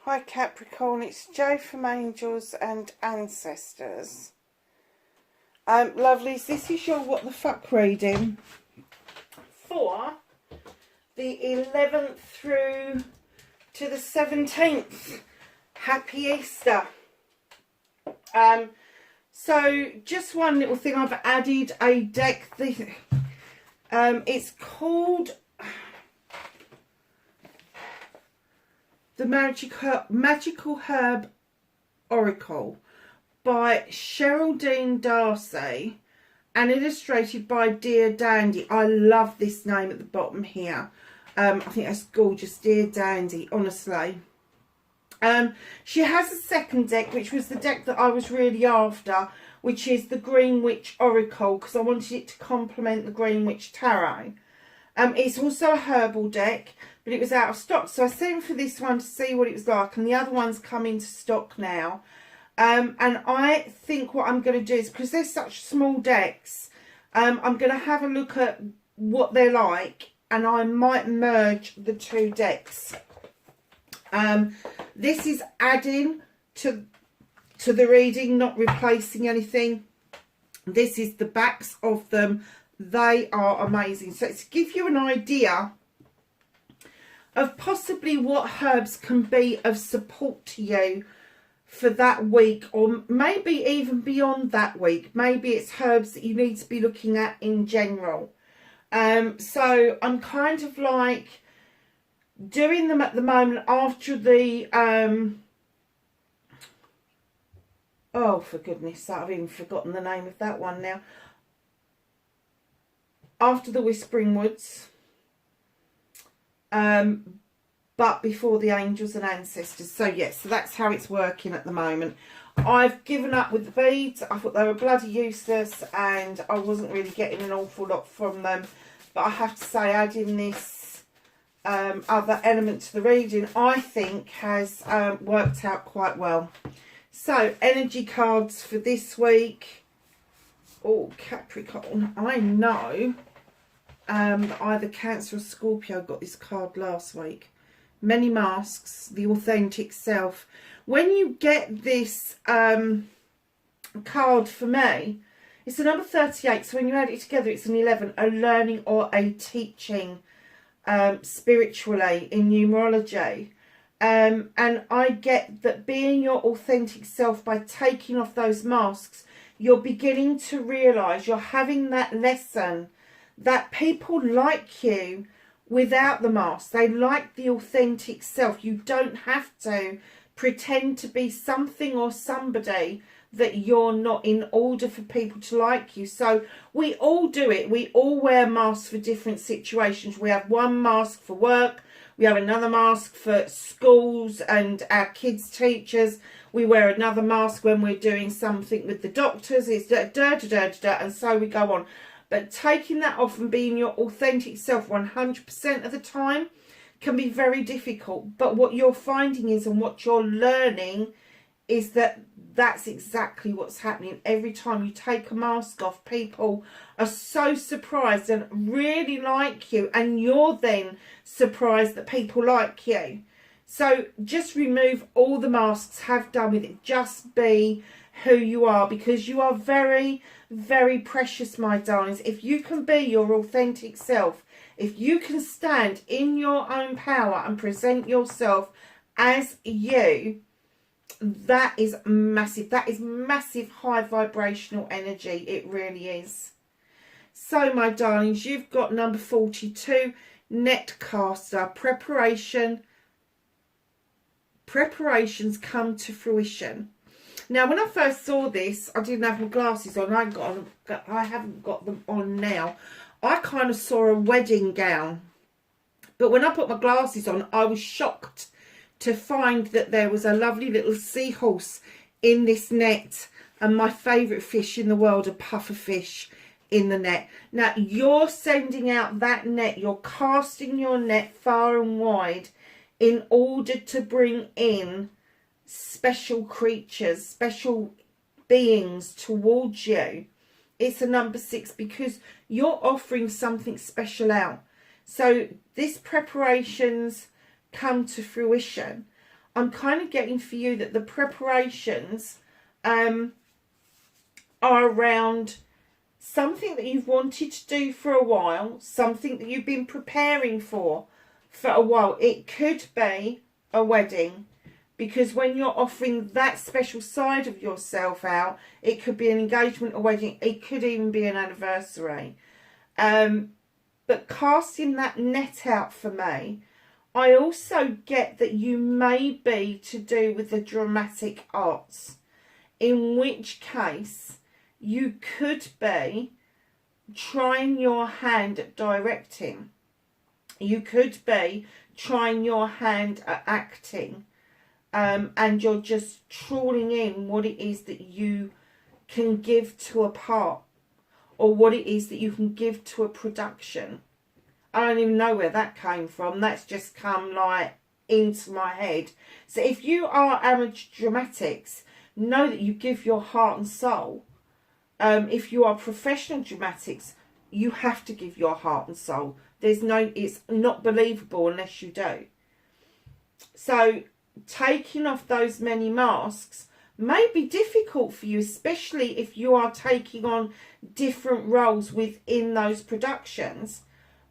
Hi Capricorn, it's Jo from Angels and Ancestors. Lovelies, this is your What the Fuck reading for the 11th through to the 17th. Happy Easter. So just one little thing, I've added a deck. It's called The Magical Herb Oracle by Cheryl Darcy and illustrated by Dear Dandy. I love this name at the bottom here. I think that's gorgeous, Dear Dandy, honestly. She has a second deck, which was the deck that I was really after, which is the Green Witch Oracle, because I wanted it to complement the Green Witch Tarot. It's also a herbal deck, but it was out of stock, so I sent for this one to see what it was like, and the other one's come into stock now. And I think what I'm going to do is, because they're such small decks, I'm going to have a look at what they're like, and I might merge the two decks. This is adding to the reading, not replacing anything. This is the backs of them. They are amazing. So it's to give you an idea of possibly what herbs can be of support to you for that week, or maybe even beyond that week. Maybe it's herbs that you need to be looking at in general. So I'm kind of like doing them at the moment after the oh, for goodness sake, I've even forgotten the name of that one now. After the Whispering Woods, but before the Angels and Ancestors. So yes, so that's how it's working at the moment. I've given up with the beads. I thought they were bloody useless and I wasn't really getting an awful lot from them. But I have to say, adding this other element to the reading, I think has worked out quite well. So, energy cards for this week. Oh, Capricorn, I know that either Cancer or Scorpio got this card last week. Many Masks, the Authentic Self. When you get this card for me, it's the number 38. So when you add it together, it's an 11, a learning or a teaching spiritually in numerology. And I get that being your authentic self, by taking off those masks, you're beginning to realise, you're having that lesson that people like you without the mask. They like the authentic self. You don't have to pretend to be something or somebody that you're not in order for people to like you. So we all do it. We all wear masks for different situations. We have one mask for work. We have another mask for schools and our kids' teachers. We wear another mask when we're doing something with the doctors. It's and so we go on. But taking that off and being your authentic self 100% of the time can be very difficult. But what you're finding is, and what you're learning is, that that's exactly what's happening. Every time you take a mask off, people are so surprised and really like you, and you're then surprised that people like you. So just remove all the masks, have done with it. Just be who you are, because you are very, very precious, my darlings. If you can be your authentic self, if you can stand in your own power and present yourself as you, that is massive. That is massive high vibrational energy. It really is. So, my darlings, you've got number 42, Netcaster. Preparations come to fruition. Now, when I first saw this, I didn't have my glasses on. I haven't got them on now. I kind of saw a wedding gown. But when I put my glasses on, I was shocked to find that there was a lovely little seahorse in this net, and my favourite fish in the world, a pufferfish, in the net. Now, you're sending out that net, you're casting your net far and wide in order to bring in special creatures, special beings towards you. It's a number 6 because you're offering something special out. So this preparations come to fruition. I'm kind of getting for you that the preparations are around something that you've wanted to do for a while, something that you've been preparing for a while. It could be a wedding, because when you're offering that special side of yourself out, it could be an engagement, a wedding, it could even be an anniversary. But casting that net out for me, I also get that you may be to do with the dramatic arts, in which case you could be trying your hand at directing. You could be trying your hand at acting, and you're just trawling in what it is that you can give to a part, or what it is that you can give to a production. I don't even know where that came from. That's just come like into my head. So if you are amateur dramatics, know that you give your heart and soul. If you are professional dramatics, you have to give your heart and soul. It's not believable unless you do. So taking off those many masks may be difficult for you, especially if you are taking on different roles within those productions.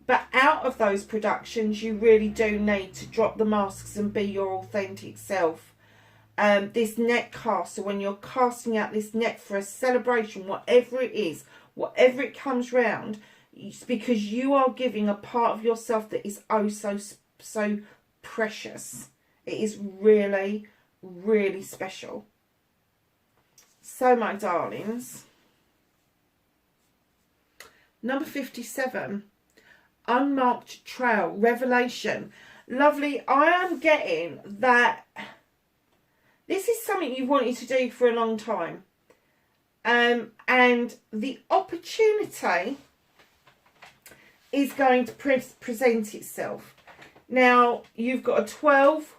But out of those productions, you really do need to drop the masks and be your authentic self. This net cast, so when you're casting out this net for a celebration, whatever it is, whatever it comes round, it's because you are giving a part of yourself that is oh so precious. It is really, really special. So, my darlings, number 57, unmarked trail, revelation. Lovely. I am getting that this is something you've wanted to do for a long time. And the opportunity is going to present itself. Now, you've got a 12,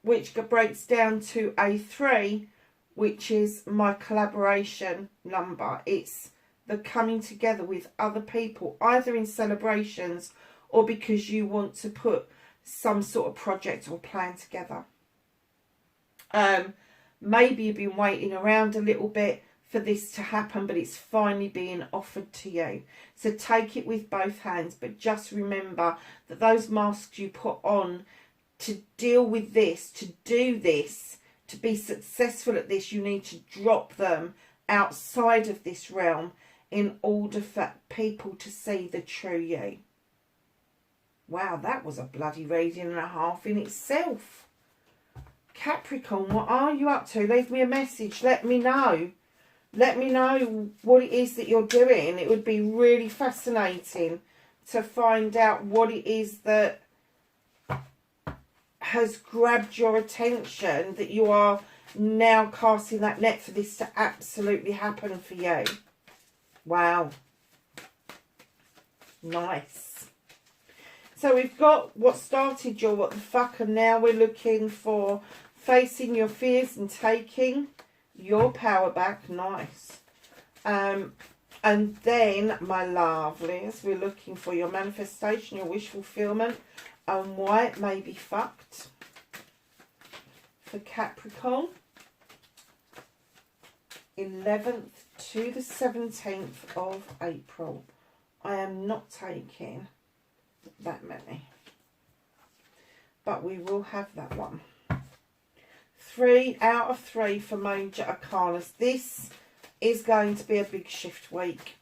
which breaks down to a 3, which is my collaboration number. It's the coming together with other people, either in celebrations or because you want to put some sort of project or plan together. Maybe you've been waiting around a little bit for this to happen, but it's finally being offered to you. So take it with both hands, but just remember that those masks you put on to deal with this, to do this, to be successful at this, you need to drop them outside of this realm in order for people to see the true you. Wow, that was a bloody reading and a half in itself. Capricorn, what are you up to? Leave me a message. Let me know. Let me know what it is that you're doing. It would be really fascinating to find out what it is that has grabbed your attention, that you are now casting that net for this to absolutely happen for you. Wow. Nice. So we've got what started your what the fuck, and now we're looking for facing your fears and taking your power back. Nice. And then, my lovelies, we're looking for your manifestation, your wish fulfillment, and why it may be fucked for Capricorn. 11th to the 17th of April. I am not taking that many, but we will have that one. 3 out of 3 for major arcanas. This is going to be a big shift week.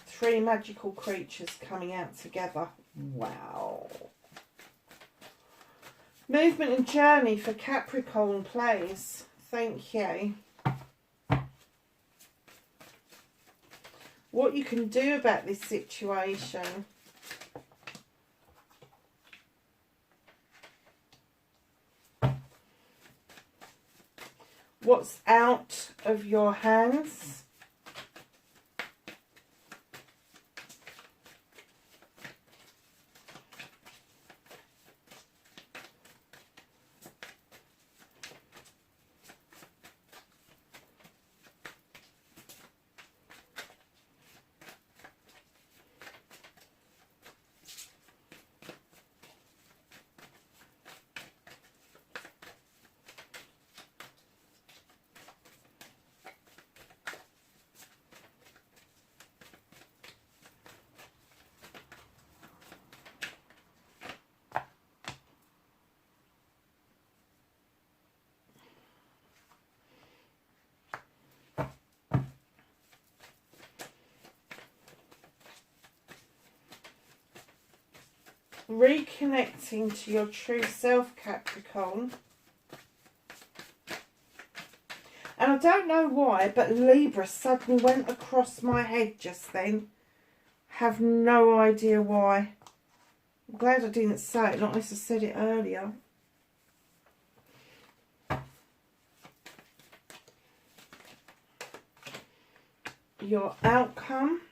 Three magical creatures coming out together. Wow. Movement and journey for Capricorn, please. Thank you. What you can do about this situation. What's out of your hands. reconnecting to your true self, Capricorn. And I don't know why, but Libra suddenly went across my head just then. Have no idea why. I'm glad I didn't say it, not unless I said it earlier. Your outcome.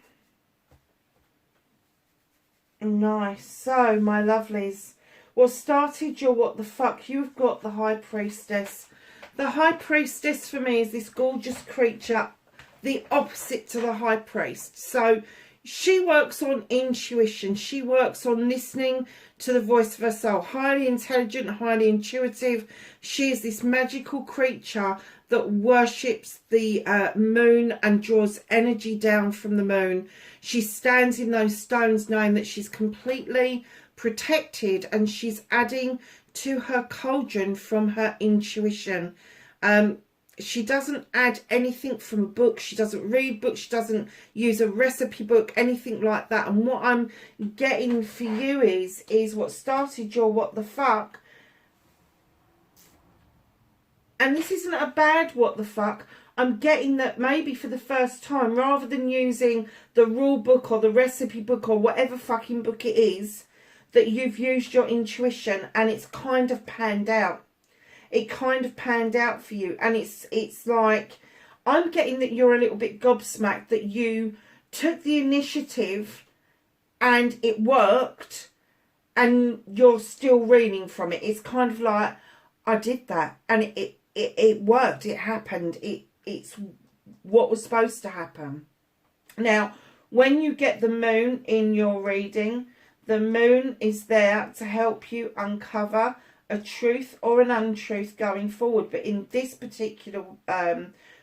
Nice. So, my lovelies, what started your what the fuck? You've got the High Priestess. The High Priestess for me is this gorgeous creature, the opposite to the High Priest. So, she works on intuition. She works on listening to the voice of her soul. Highly intelligent, highly intuitive. She is this magical creature that worships the moon and draws energy down from the moon. She stands in those stones knowing that she's completely protected, and she's adding to her cauldron from her intuition. She doesn't add anything from a book. She doesn't read books. She doesn't use a recipe book, anything like that. And what I'm getting for you is what started your what the fuck. And this isn't a bad what the fuck. I'm getting that maybe for the first time, rather than using the rule book or the recipe book or whatever fucking book it is, that you've used your intuition and it's kind of panned out. It kind of panned out for you, and it's like, I'm getting that you're a little bit gobsmacked that you took the initiative and it worked and you're still reeling from it. It's kind of like, I did that and it worked, it happened, it's what was supposed to happen. Now, when you get the moon in your reading, the moon is there to help you uncover a truth or an untruth going forward. But in this particular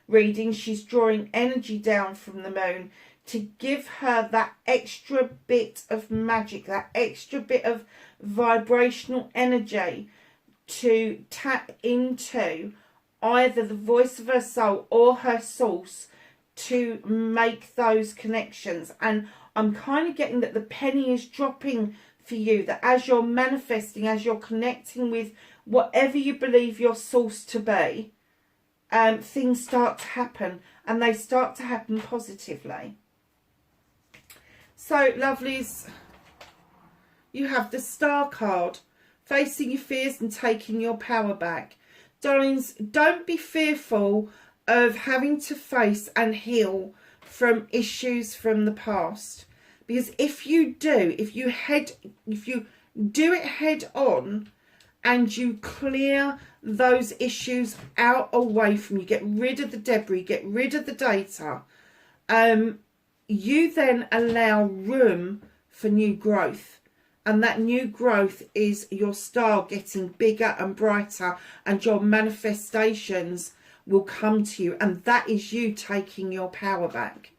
reading, she's drawing energy down from the moon to give her that extra bit of magic, that extra bit of vibrational energy to tap into either the voice of her soul or her source to make those connections. And I'm kind of getting that the penny is dropping for you, that as you're manifesting, as you're connecting with whatever you believe your source to be, things start to happen, and they start to happen positively. So, lovelies, you have the Star card, facing your fears and taking your power back. Darlings, don't be fearful of having to face and heal from issues from the past. Because if you do, if you do it head on and you clear those issues out away from you, get rid of the debris, get rid of the data, you then allow room for new growth. And that new growth is your star getting bigger and brighter, and your manifestations will come to you. And that is you taking your power back.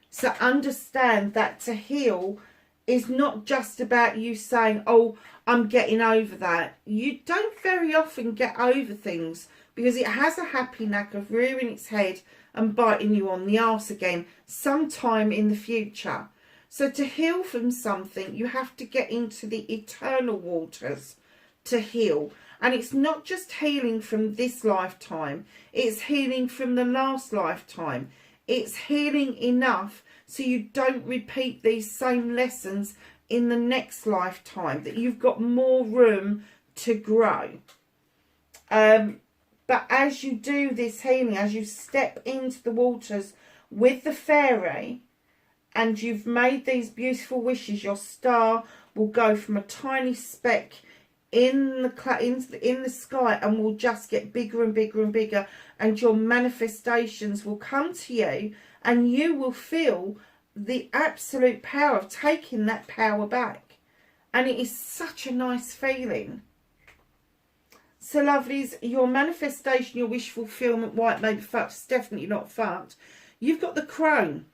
So understand that to heal is not just about you saying, oh, I'm getting over that. You don't very often get over things, because it has a happy knack of rearing its head and biting you on the arse again sometime in the future. So to heal from something, you have to get into the eternal waters to heal. And it's not just healing from this lifetime. It's healing from the last lifetime. It's healing enough so you don't repeat these same lessons in the next lifetime, that you've got more room to grow. But as you do this healing, as you step into the waters with the fairy, and you've made these beautiful wishes, your star will go from a tiny speck in the sky and will just get bigger and bigger and bigger, and your manifestations will come to you, and you will feel the absolute power of taking that power back. And it is such a nice feeling. So, lovelies, your manifestation, your wish fulfillment, white maybe fucked, it's definitely not fucked. You've got the Crone.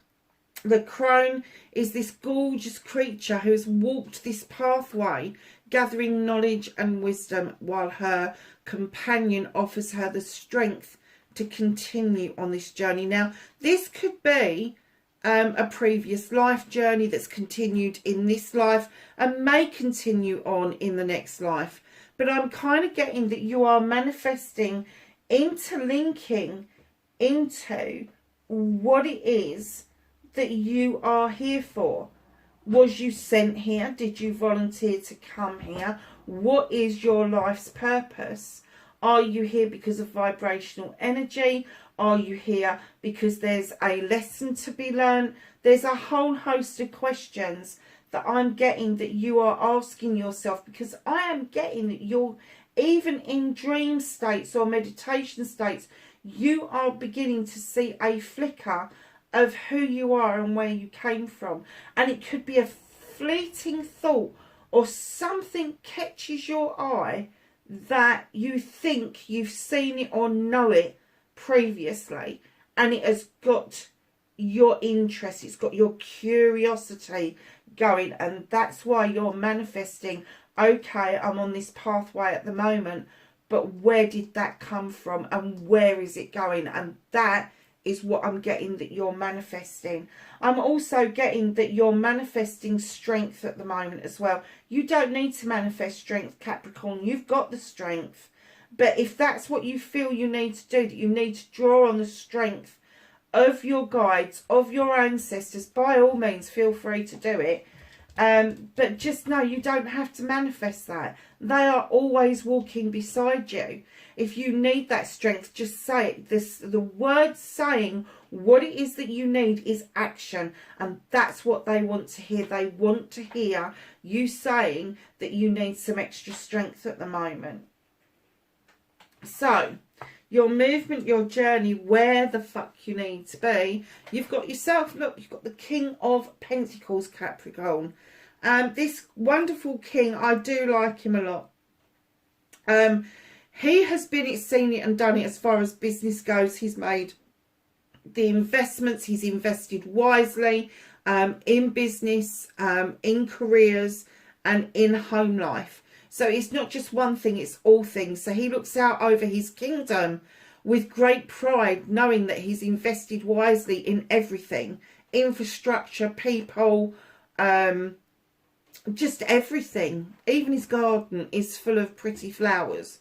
The Crone is this gorgeous creature who has walked this pathway, gathering knowledge and wisdom, while her companion offers her the strength to continue on this journey. Now, this could be a previous life journey that's continued in this life and may continue on in the next life. But I'm kind of getting that you are manifesting, interlinking into what it is that you are here for. Was you sent here? Did you volunteer to come here? What is your life's purpose? Are you here because of vibrational energy? Are you here because there's a lesson to be learned? There's a whole host of questions that I'm getting that you are asking yourself, because I am getting that you're, even in dream states or meditation states, you are beginning to see a flicker of who you are and where you came from. And it could be a fleeting thought or something catches your eye that you think you've seen it or know it previously, and it has got your interest, it's got your curiosity going, and that's why you're manifesting, okay, I'm on this pathway at the moment, but where did that come from and where is it going? And that is what I'm getting that you're manifesting. I'm also getting that you're manifesting strength at the moment as well. You don't need to manifest strength, Capricorn. You've got the strength. But if that's what you feel you need to do, that you need to draw on the strength of your guides, of your ancestors, by all means, feel free to do it. But just know you don't have to manifest that. They are always walking beside you. If you need that strength, just say it. The word saying what it is that you need is action. And that's what they want to hear. They want to hear you saying that you need some extra strength at the moment. So, your movement, your journey, where the fuck you need to be. You've got yourself, look, you've got the King of Pentacles, Capricorn. This wonderful king, I do like him a lot. He has seen it and done it as far as business goes. He's made the investments. He's invested wisely in business, in careers, and in home life. So it's not just one thing, it's all things. So he looks out over his kingdom with great pride, knowing that he's invested wisely in everything. Infrastructure, people, just everything. Even his garden is full of pretty flowers.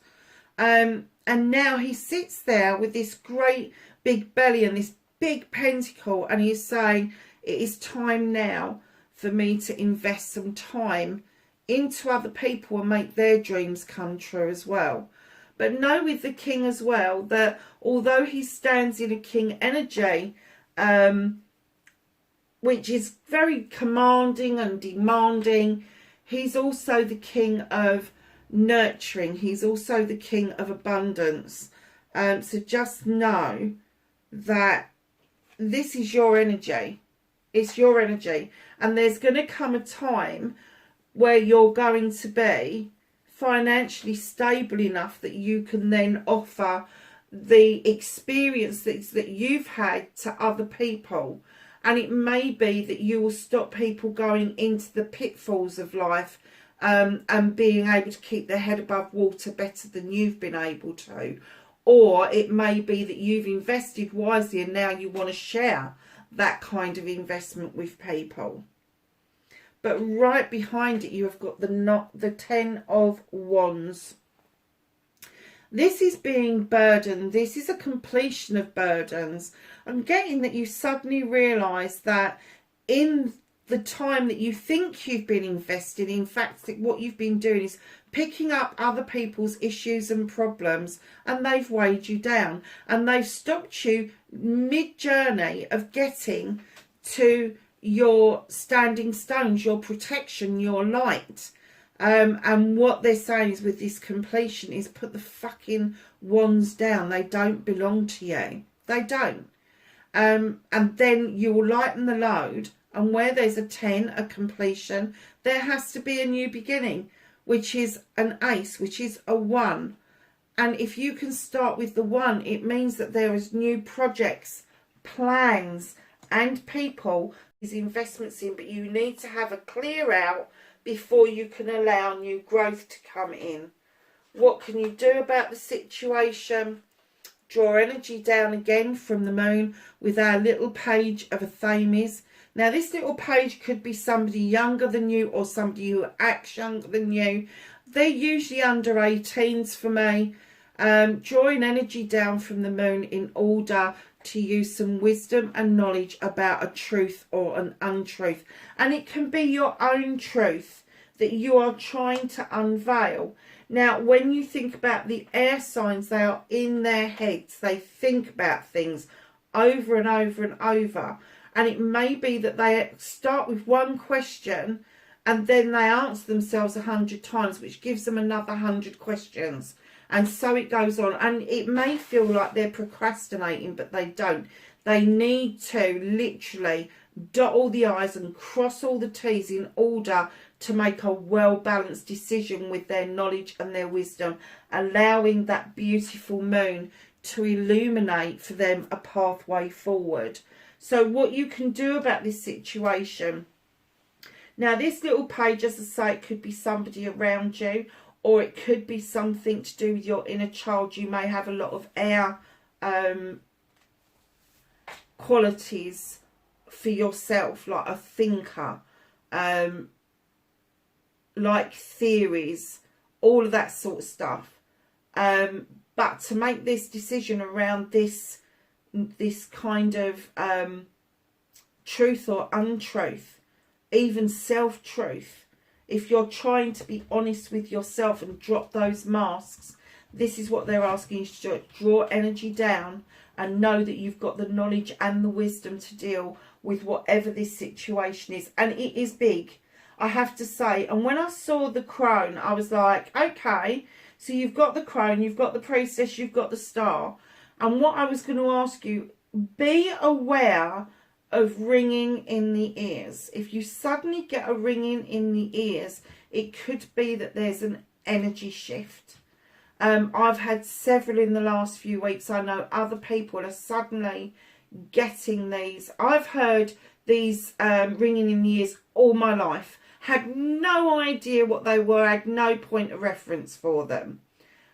And now he sits there with this great big belly and this big pentacle, and he's saying, it is time now for me to invest some time into other people and make their dreams come true as well. But know with the king as well that although he stands in a king energy, which is very commanding and demanding, he's also the king of nurturing. He's also the king of abundance. So just know that this is your energy. It's your energy. And there's going to come a time where you're going to be financially stable enough that you can then offer the experience that you've had to other people. And it may be that you will stop people going into the pitfalls of life and being able to keep their head above water better than you've been able to. Or it may be that you've invested wisely and now you want to share that kind of investment with people. But right behind it, you have got the 10 of Wands. This is being burdened. This is a completion of burdens. I'm getting that you suddenly realise that in the time that you think you've been invested, in fact, what you've been doing is picking up other people's issues and problems, and they've weighed you down. And they've stopped you mid-journey of getting to your standing stones, your protection, your light. And what they're saying is with this completion is put the fucking wands down. They don't belong to you. They don't. And then you will lighten the load. And where there's a 10, a completion, there has to be a new beginning, which is an ace, which is a 1. And if you can start with the 1, it means that there is new projects, plans, and people these investments in, but you need to have a clear out before you can allow new growth to come in. What can you do about the situation? draw energy down again from the moon with our little page of Athames. Now, this little page could be somebody younger than you or somebody who acts younger than you. They're usually under 18s for me. Drawing energy down from the moon in order to use some wisdom and knowledge about a truth or an untruth. And it can be your own truth that you are trying to unveil. Now, when you think about the air signs, they are in their heads. They think about things over and over and over. And it may be that they start with one question and then they answer themselves 100 times, which gives them another 100 questions. And so it goes on. And it may feel like they're procrastinating, but they don't. They need to literally dot all the I's and cross all the T's in order to make a well-balanced decision with their knowledge and their wisdom, allowing that beautiful moon to illuminate for them a pathway forward. So what you can do about this situation. Now, this little page, as I say, it could be somebody around you, or it could be something to do with your inner child. You may have a lot of air qualities for yourself, like a thinker, like theories, all of that sort of stuff. But to make this decision around this kind of truth or untruth, even self-truth, if you're trying to be honest with yourself and drop those masks, this is what they're asking you to do. Draw energy down and know that you've got the knowledge and the wisdom to deal with whatever this situation is. And it is big, I have to say. And when I saw the Crone, I was like, okay, so you've got the Crone, you've got the Priestess, you've got the Star. And what I was going to ask you, be aware of ringing in the ears. If you suddenly get a ringing in the ears, it could be that there's an energy shift. I've had several in the last few weeks. I know other people are suddenly getting these. I've heard these ringing in the ears all my life. Had no idea what they were. Had no point of reference for them.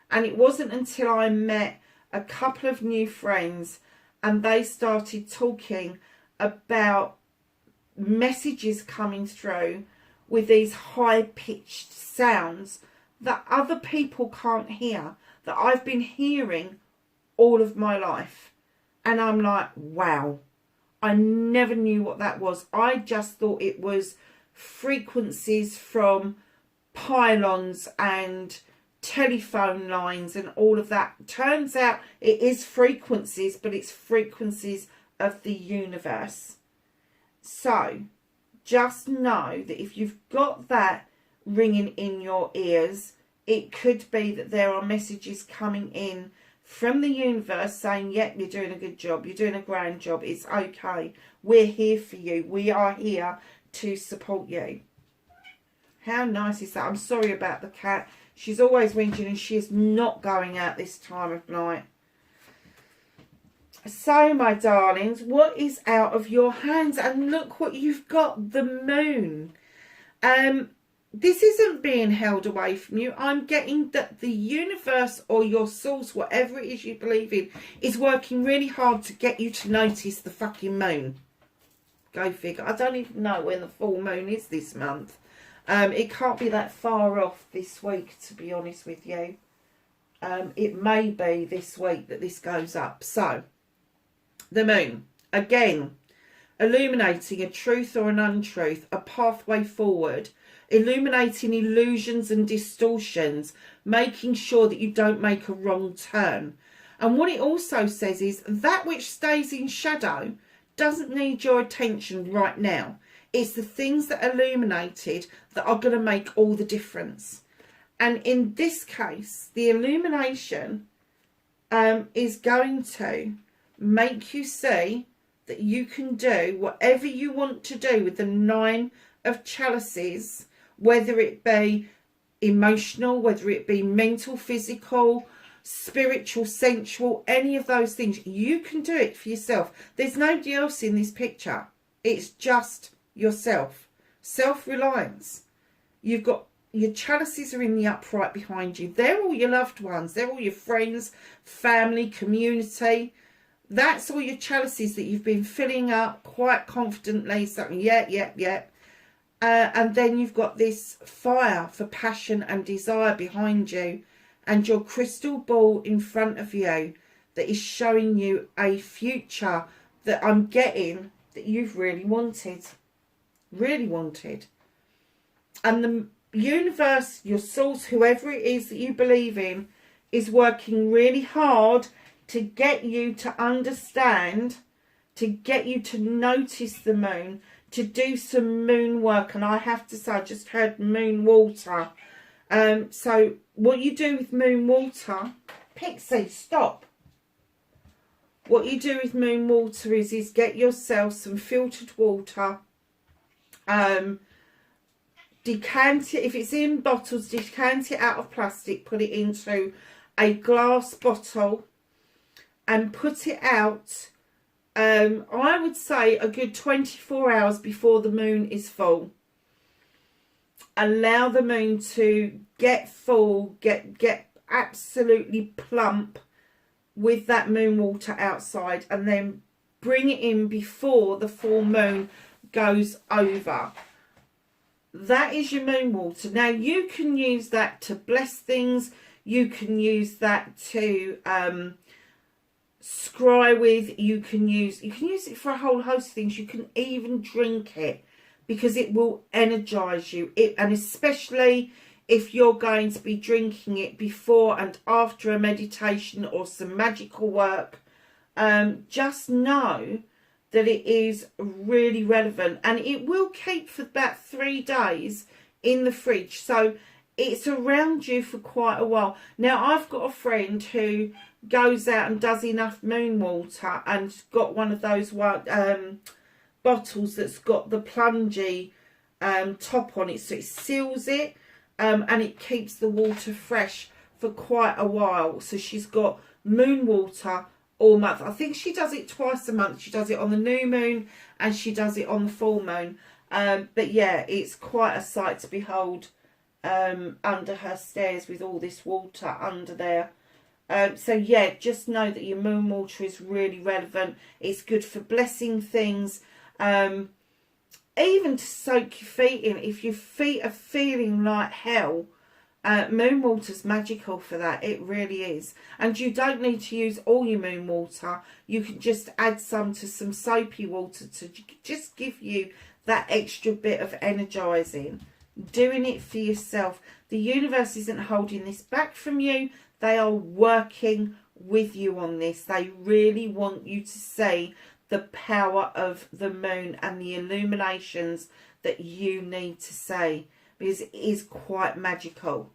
And it wasn't until I met a couple of new friends and they started talking about messages coming through with these high-pitched sounds that other people can't hear, that I've been hearing all of my life. And I'm like, wow, I never knew what that was. I just thought it was frequencies from pylons and telephone lines and all of that. Turns out it is frequencies, but it's frequencies of the universe. So just know that if you've got that ringing in your ears, it could be that there are messages coming in from the universe saying, yep, you're doing a good job, you're doing a grand job, it's okay, we're here for you, we are here to support you. How nice is that? I'm sorry about the cat. She's always whinging and she is not going out this time of night. So, my darlings, what is out of your hands? And look what you've got, the moon. This isn't being held away from you. I'm getting that the universe or your source, whatever it is you believe in, is working really hard to get you to notice the fucking moon. Go figure. I don't even know when the full moon is this month. It can't be that far off this week, to be honest with you. It may be this week that this goes up. So, the moon, again, illuminating a truth or an untruth, a pathway forward, illuminating illusions and distortions, making sure that you don't make a wrong turn. And what it also says is that which stays in shadow doesn't need your attention right now. It's the things that are illuminated that are going to make all the difference. And in this case, the illumination is going to make you see that you can do whatever you want to do with the 9 of chalices, whether it be emotional, whether it be mental, physical, spiritual, sensual, any of those things. You can do it for yourself. There's nobody else in this picture. It's just yourself. Self-reliance. You've got your chalices are in the upright behind you. They're all your loved ones. They're all your friends, family, community. That's all your chalices that you've been filling up quite confidently. So, yeah. And then you've got this fire for passion and desire behind you, and your crystal ball in front of you that is showing you a future that I'm getting that you've really wanted. And the universe, your source, whoever it is that you believe in, is working really hard to get you to understand, to get you to notice the moon, to do some moon work. And I have to say, I just heard moon water. So what you do with moon water, Pixie, stop. What you do with moon water is get yourself some filtered water, decant it. If it's in bottles, decant it out of plastic, put it into a glass bottle and put it out, I would say a good 24 hours before the moon is full. Allow the moon to get full, get absolutely plump with that moon water outside, and then bring it in before the full moon goes over. That is your moon water. Now you can use that to bless things. You can use that to scry with. You can use it for a whole host of things. You can even drink it because it will energize you. And especially if you're going to be drinking it before and after a meditation or some magical work, just know that it is really relevant, and it will keep for about 3 days in the fridge, so it's around you for quite a while. Now I've got a friend who goes out and does enough moon water and got one of those bottles that's got the plungy top on it, so it seals it, and it keeps the water fresh for quite a while. So she's got moon water all month. I think she does it twice a month. She does it on the new moon and she does it on the full moon. But yeah, it's quite a sight to behold under her stairs with all this water under there. So yeah, just know that your moon water is really relevant. It's good for blessing things. Even to soak your feet in. If your feet are feeling like hell, moon water's magical for that. It really is. And you don't need to use all your moon water. You can just add some to some soapy water to just give you that extra bit of energizing. Doing it for yourself. The universe isn't holding this back from you. They are working with you on this. They really want you to see the power of the moon and the illuminations that you need to see, because it is quite magical.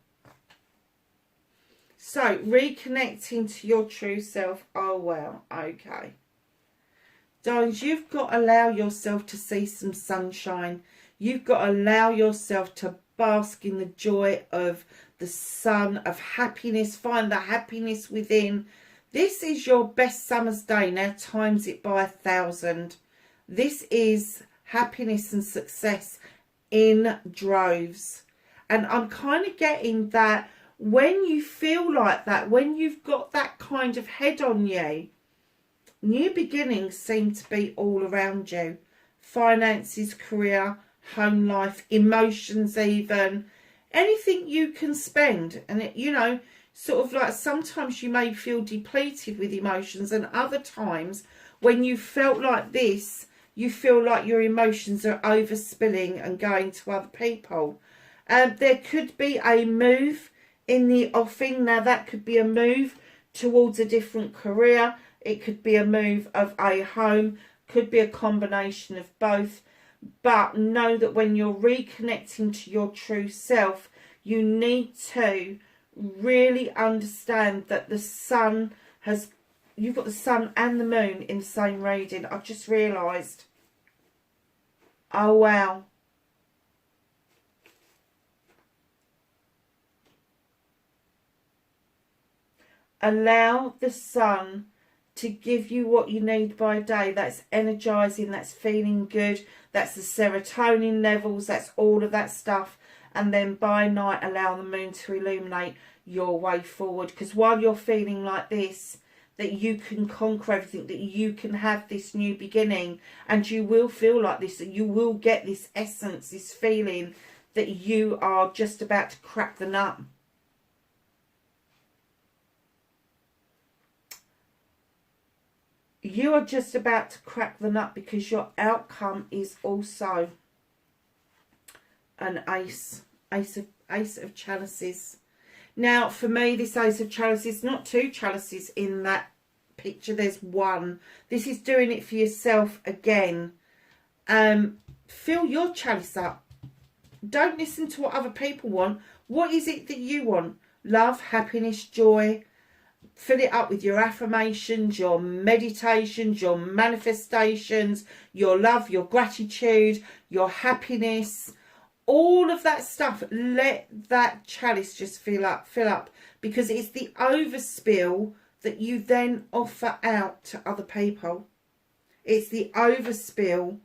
So, reconnecting to your true self. Oh, well, okay. Darlings, you've got to allow yourself to see some sunshine. You've got to allow yourself to bask in the joy of the sun, of happiness. Find the happiness within. This is your best summer's day. Now, times it by 1,000. This is happiness and success in droves. And I'm kind of getting that when you feel like that, when you've got that kind of head on you, new beginnings seem to be all around you. Finances, career, home life, emotions even. Anything you can spend. And, it, you know, sort of like sometimes you may feel depleted with emotions, and other times when you felt like this, you feel like your emotions are overspilling and going to other people. There could be a move in the offing. Now that could be a move towards a different career. It could be a move of a home. Could be a combination of both. But know that when you're reconnecting to your true self, you need to really understand that the sun has... You've got the sun and the moon in the same reading. I've just realised. Oh, wow. Allow the sun to give you what you need by day. That's energising, that's feeling good, that's the serotonin levels, that's all of that stuff. and then by night allow the moon to illuminate your way forward. Because while you're feeling like this, that you can conquer everything, that you can have this new beginning, and you will feel like this, that you will get this essence, this feeling that you are just about to crack the nut. You are just about to crack the nut, because your outcome is also an ace of chalices. Now, for me, this ace of chalices, not two chalices in that picture, there's one. This is doing it for yourself again. Fill your chalice up. Don't listen to what other people want. What is it that you want? Love, happiness, joy. Fill it up with your affirmations, your meditations, your manifestations, your love, your gratitude, your happiness. All of that stuff. Let that chalice just fill up. Because it's the overspill that you then offer out to other people. It's the overspill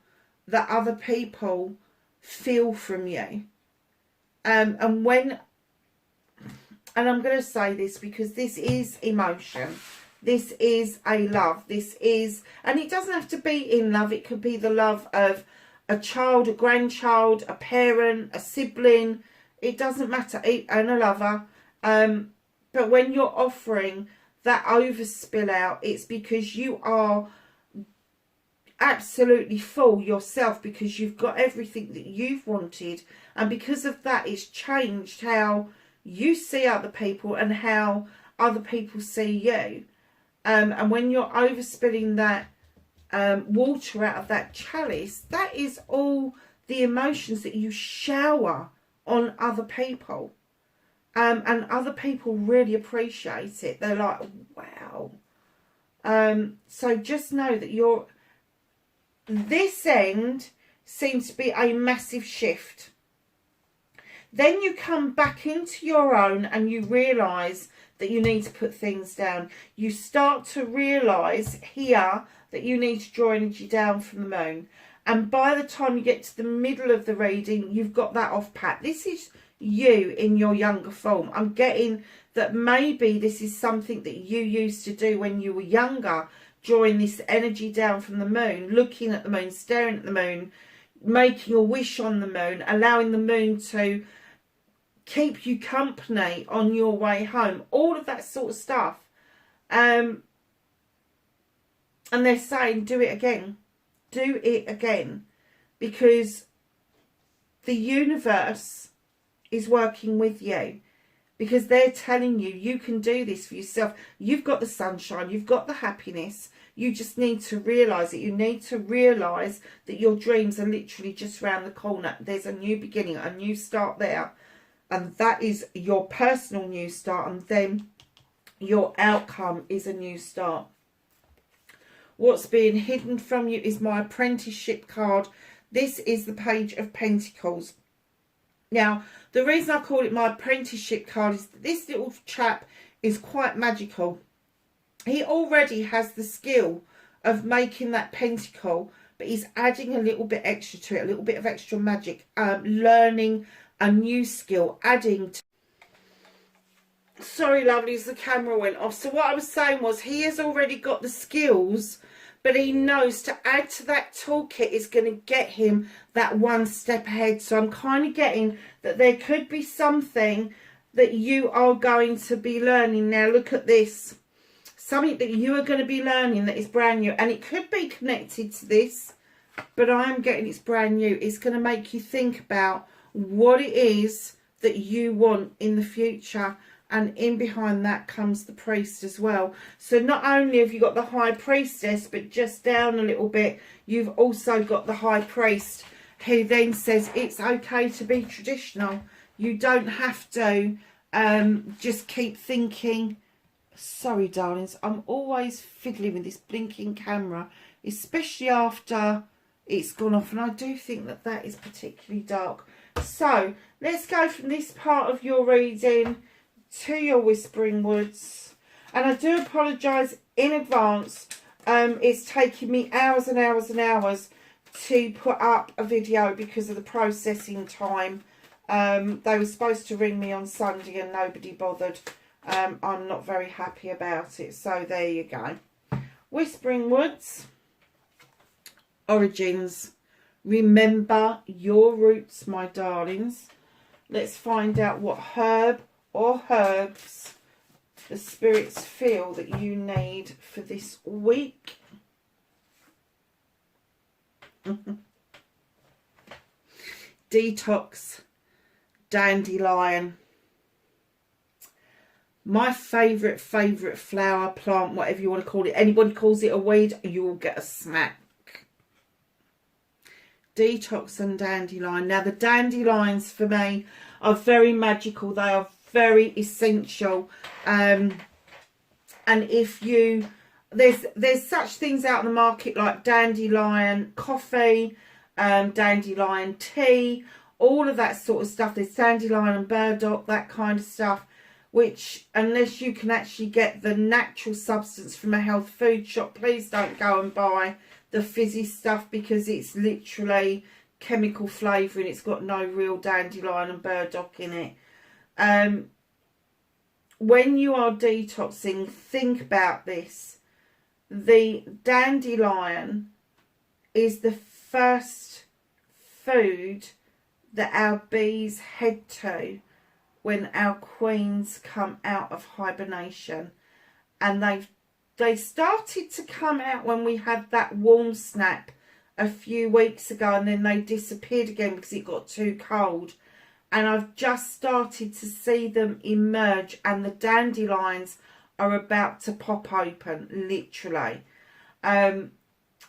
that other people feel from you. And I'm going to say this because this is emotion. This is a love. This is, and it doesn't have to be in love. It could be the love of a child, a grandchild, a parent, a sibling. It doesn't matter. And a lover. But when you're offering that overspill out, it's because you are absolutely full yourself, because you've got everything that you've wanted, and because of that it's changed how you see other people and how other people see you. And when you're overspilling that water out of that chalice, that is all the emotions that you shower on other people. And other people really appreciate it. They're like, wow. So just know that this end seems to be a massive shift. Then you come back into your own and you realise that you need to put things down. You start to realise here that you need to draw energy down from the moon. And by the time you get to the middle of the reading, you've got that off pat. This is you in your younger form. I'm getting that maybe this is something that you used to do when you were younger, drawing this energy down from the moon, looking at the moon, staring at the moon, making a wish on the moon, allowing the moon to keep you company on your way home, all of that sort of stuff. And they're saying, do it again. Do it again. Because the universe is working with you. Because they're telling you, you can do this for yourself. You've got the sunshine. You've got the happiness. You just need to realise it. You need to realise that your dreams are literally just around the corner. There's a new beginning, a new start there. And that is your personal new start. And then your outcome is a new start. What's being hidden from you is my apprenticeship card. This is the Page of Pentacles. Now, the reason I call it my apprenticeship card is that this little chap is quite magical. He already has the skill of making that pentacle, but he's adding a little bit extra to it, a little bit of extra magic, learning a new skill, adding to... Sorry, lovelies, the camera went off. So what I was saying was he has already got the skills, but he knows to add to that toolkit is going to get him that one step ahead. So I'm kind of getting that there could be something that you are going to be learning. Now look at this. Something that you are going to be learning that is brand new. And it could be connected to this, but I'm getting it's brand new. It's going to make you think about what it is that you want in the future. And in behind that comes the priest as well. So not only have you got the High Priestess, but just down a little bit, you've also got the High Priest, who then says it's okay to be traditional. You don't have to just keep thinking... Sorry, darlings, I'm always fiddling with this blinking camera, especially after it's gone off. And I do think that that is particularly dark. So let's go from this part of your reading to your Whispering Woods. And I do apologise in advance. It's taking me hours and hours and hours to put up a video because of the processing time. They were supposed to ring me on Sunday and nobody bothered. I'm not very happy about it. So there you go. Whispering Woods. Origins. Remember your roots, my darlings. Let's find out what herb or herbs the spirits feel that you need for this week. Detox, dandelion. My favourite flower, plant, whatever you want to call it. Anybody calls it a weed, you will get a smack. Detox and dandelion. Now the dandelions for me are very magical. They are very essential. And if you, there's such things out in the market like dandelion coffee, dandelion tea, all of that sort of stuff. There's dandelion and burdock, that kind of stuff, which unless you can actually get the natural substance from a health food shop, please don't go and buy the fizzy stuff, because it's literally chemical flavouring. It's got no real dandelion and burdock in it. When you are detoxing, think about this. The dandelion is the first food that our bees head to when our queens come out of hibernation. And they started to come out when we had that warm snap a few weeks ago, and then they disappeared again because it got too cold. And I've just started to see them emerge, and the dandelions are about to pop open, literally.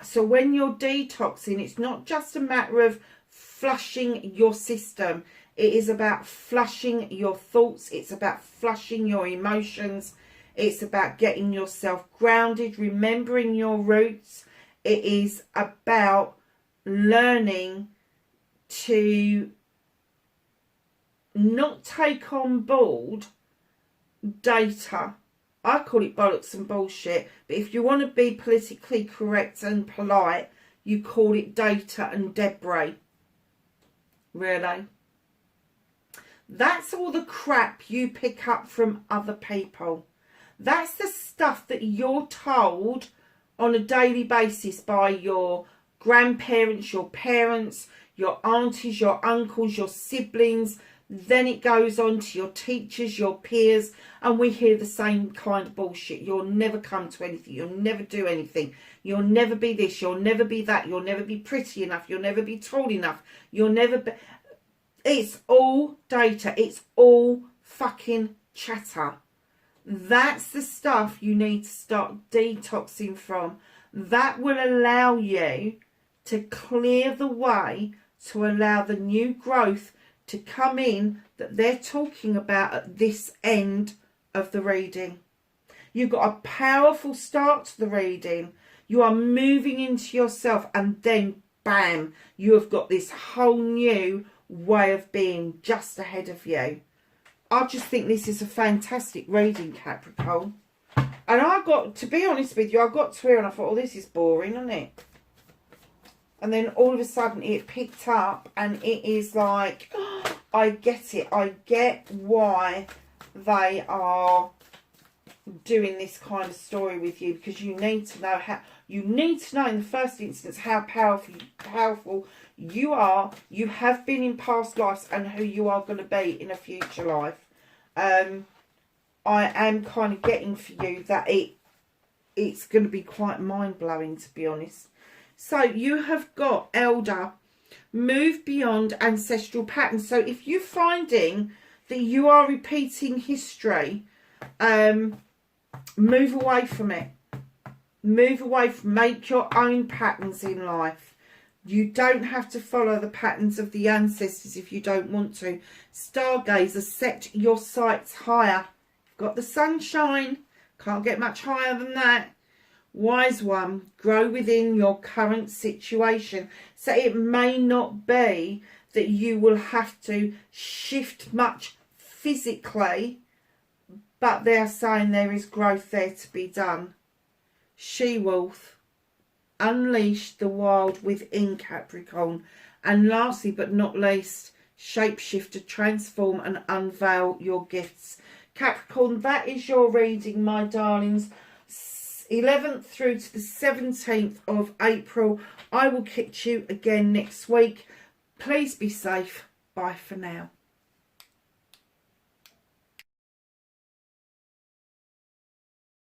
So when you're detoxing, it's not just a matter of flushing your system. It is about flushing your thoughts. It's about flushing your emotions. It's about getting yourself grounded, remembering your roots. It is about learning to not take on board data. I call it bollocks and bullshit. But if you want to be politically correct and polite, you call it data and debris. Really? That's all the crap you pick up from other people. That's the stuff that you're told on a daily basis by your grandparents, your parents, your aunties, your uncles, your siblings. Then it goes on to your teachers, your peers, and we hear the same kind of bullshit. You'll never come to anything. You'll never do anything. You'll never be this. You'll never be that. You'll never be pretty enough. You'll never be tall enough. You'll never be... It's all data. It's all fucking chatter. That's the stuff you need to start detoxing from. That will allow you to clear the way to allow the new growth to come in that they're talking about at this end of the reading. You've got a powerful start to the reading. You are moving into yourself, and then bam, you have got this whole new way of being just ahead of you. I just think this is a fantastic reading, Capricorn. And I got, to be honest with you, I got to here and I thought, oh, this is boring, isn't it? And then all of a sudden it picked up, and it is like, oh, I get it. I get why they are doing this kind of story with you, because you need to know how, you need to know in the first instance how powerful you are, you have been in past lives, and who you are going to be in a future life. I am kind of getting for you that it's going to be quite mind-blowing, to be honest. So you have got Elder, move beyond ancestral patterns. So if you're finding that you are repeating history, move away from it. Move away from, make your own patterns in life. You don't have to follow the patterns of the ancestors if you don't want to. Stargazer, set your sights higher. You've got the sunshine. Can't get much higher than that. Wise one, grow within your current situation. So it may not be that you will have to shift much physically, but they're saying there is growth there to be done. She-wolf, unleash the wild within, Capricorn. And lastly but not least, shapeshift, to transform and unveil your gifts. Capricorn, that is your reading, my darlings. 11th through to the 17th of April. I will catch you again next week. Please be safe. Bye for now.